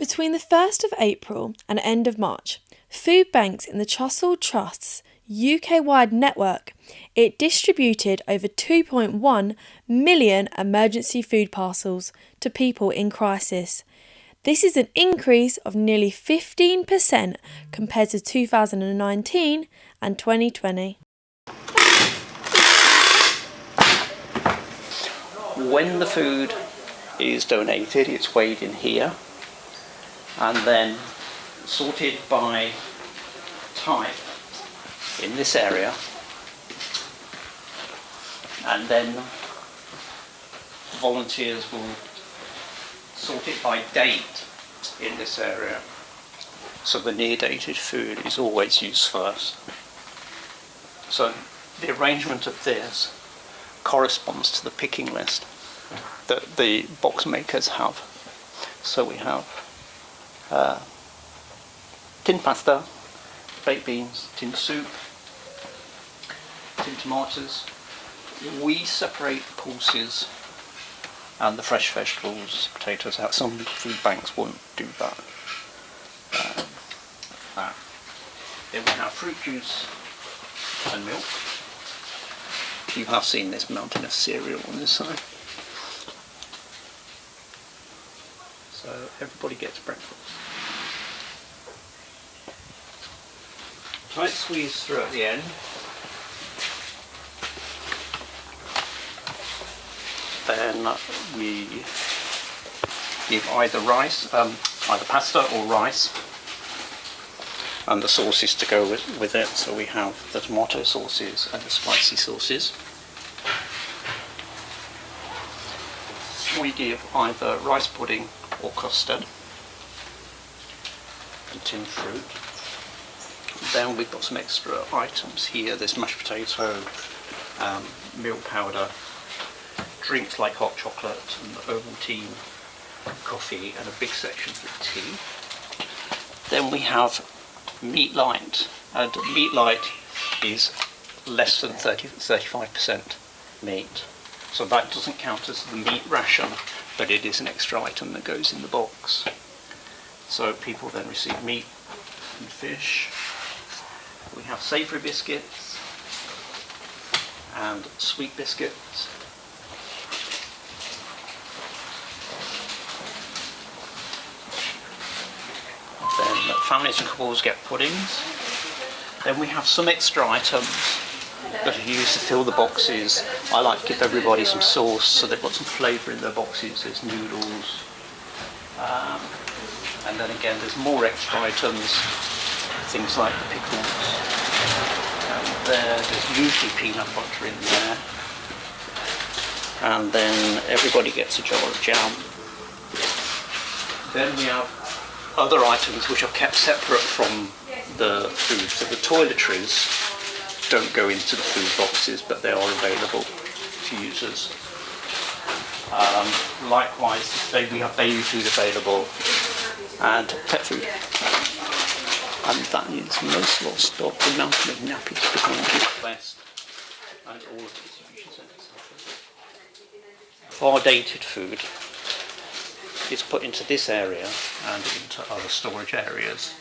Between the 1st of April and end of March, food banks in the Trussell Trust's UK-wide network, it distributed over 2.1 million emergency food parcels to people in crisis. This is an increase of nearly 15% compared to 2019 and 2020. When the food is donated, it's weighed in here and then sorted by type in this area, and then volunteers will sort it by date in this area. So the near dated food is always used first. So the arrangement of this corresponds to the picking list that the box makers have. So we have tin pasta, baked beans, tin soup, tin tomatoes. We separate the pulses and the fresh vegetables, potatoes out. Some food banks won't do that. Then we have fruit juice and milk. You have seen this mountain of cereal on this side. So everybody gets breakfast. Tight squeeze through at the end. Then we give either pasta or rice, and the sauces to go with it. So we have the tomato sauces and the spicy sauces. We give either rice pudding or custard and tin fruit. Then we've got some extra items here. There's mashed potato, milk powder, drinks like hot chocolate and Ovaltine, coffee, and a big section for tea. Then we have meat light, and meat light is less than 35% meat. So that doesn't count as the meat ration, but it is an extra item that goes in the box. So people then receive meat and fish. We have savoury biscuits and sweet biscuits. Then families and couples get puddings. Then we have some extra items that are used to fill the boxes. I like to give everybody some sauce so they've got some flavour in their boxes. There's noodles. And then again there's more extra items, things like the pickles. And there's usually peanut butter in there. And then everybody gets a jar of jam. Then we have other items which are kept separate from the food. So the toiletries don't go into the food boxes, but they are available to users. Likewise, we have baby food available and pet food. And that is most lost of the mountain of nappies behind you. West and all of the distribution centres. Far dated food is put into this area and into other storage areas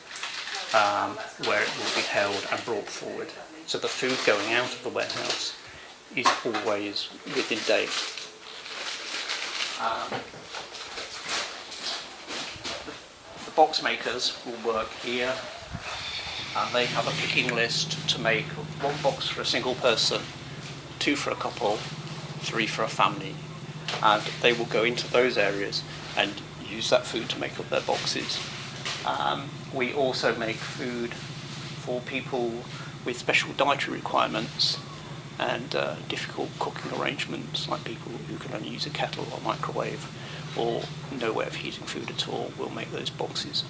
where it will be held and brought forward. So the food going out of the warehouse is always within date. The box makers will work here, and they have a picking list to make 1 box for a single person, 2 for a couple, 3 for a family, and they will go into those areas and use that food to make up their boxes. We also make food for people with special dietary requirements and difficult cooking arrangements, like people who can only use a kettle or microwave or no way of heating food at all. We'll make those boxes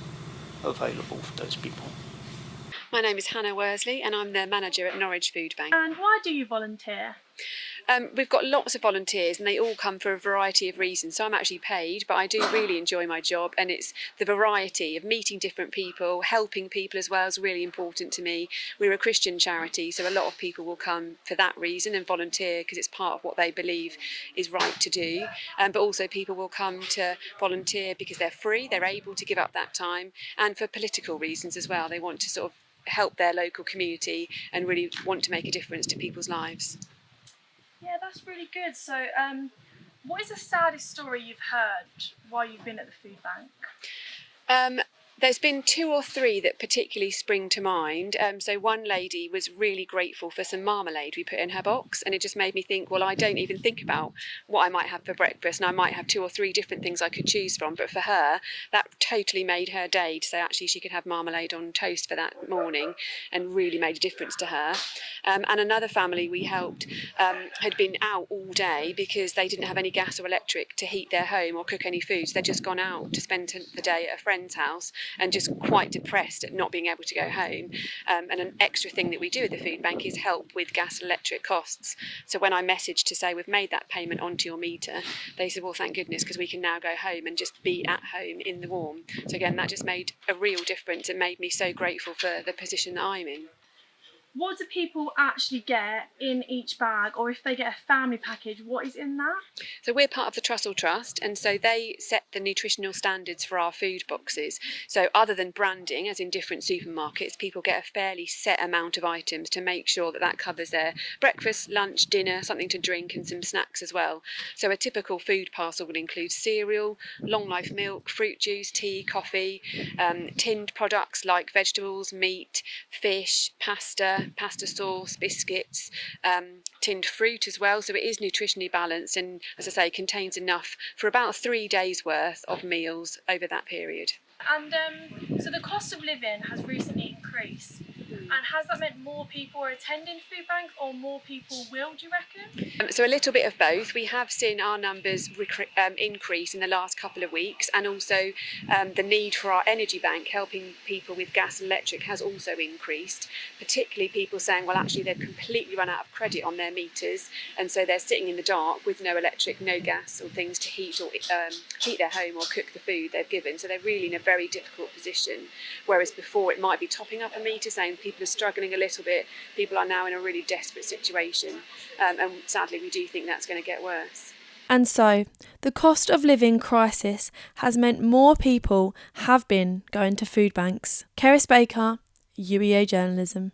available for those people. My name is Hannah Worsley and I'm the manager at Norwich Food Bank. And why do you volunteer? We've got lots of volunteers and they all come for a variety of reasons. So I'm actually paid, but I do really enjoy my job, and it's the variety of meeting different people, helping people as well is really important to me. We're a Christian charity, so a lot of people will come for that reason and volunteer because it's part of what they believe is right to do. But also people will come to volunteer because they're free, they're able to give up that time, and for political reasons as well. They want to sort of help their local community and really want to make a difference to people's lives. Yeah, that's really good. So, what is the saddest story you've heard while you've been at the food bank? There's been 2 or 3 that particularly spring to mind. So one lady was really grateful for some marmalade we put in her box, and it just made me think, well, I don't even think about what I might have for breakfast, and I might have 2 or 3 different things I could choose from. But for her, that totally made her day to say actually she could have marmalade on toast for that morning, and really made a difference to her. And another family we helped had been out all day because they didn't have any gas or electric to heat their home or cook any food. So they'd just gone out to spend the day at a friend's house and just quite depressed at not being able to go home. And an extra thing that we do at the food bank is help with gas and electric costs. So when I messaged to say we've made that payment onto your meter, they said, well, thank goodness, because we can now go home and just be at home in the warm. So again, that just made a real difference and made me so grateful for the position that I'm in. What do people actually get in each bag, or if they get a family package, what is in that? So we're part of the Trussell Trust, and so they set the nutritional standards for our food boxes. So other than branding, as in different supermarkets, people get a fairly set amount of items to make sure that that covers their breakfast, lunch, dinner, something to drink, and some snacks as well. So a typical food parcel will include cereal, long life milk, fruit juice, tea, coffee, tinned products like vegetables, meat, fish, pasta sauce, biscuits, tinned fruit as well. So it is nutritionally balanced and, as I say, contains enough for about 3 days worth of meals over that period. And so the cost of living has recently increased. And has that meant more people are attending food bank, or more people will, do you reckon? So a little bit of both. We have seen our numbers increase in the last couple of weeks, and also the need for our energy bank helping people with gas and electric has also increased, particularly people saying, well, actually they've completely run out of credit on their meters, and so they're sitting in the dark with no electric, no gas or things to heat or heat their home or cook the food they've given. So they're really in a very difficult position, whereas before it might be topping up a meter, saying people are struggling a little bit. People are now in a really desperate situation, and sadly we do think that's going to get worse. And so, the cost of living crisis has meant more people have been going to food banks. Keris Baker, UEA Journalism.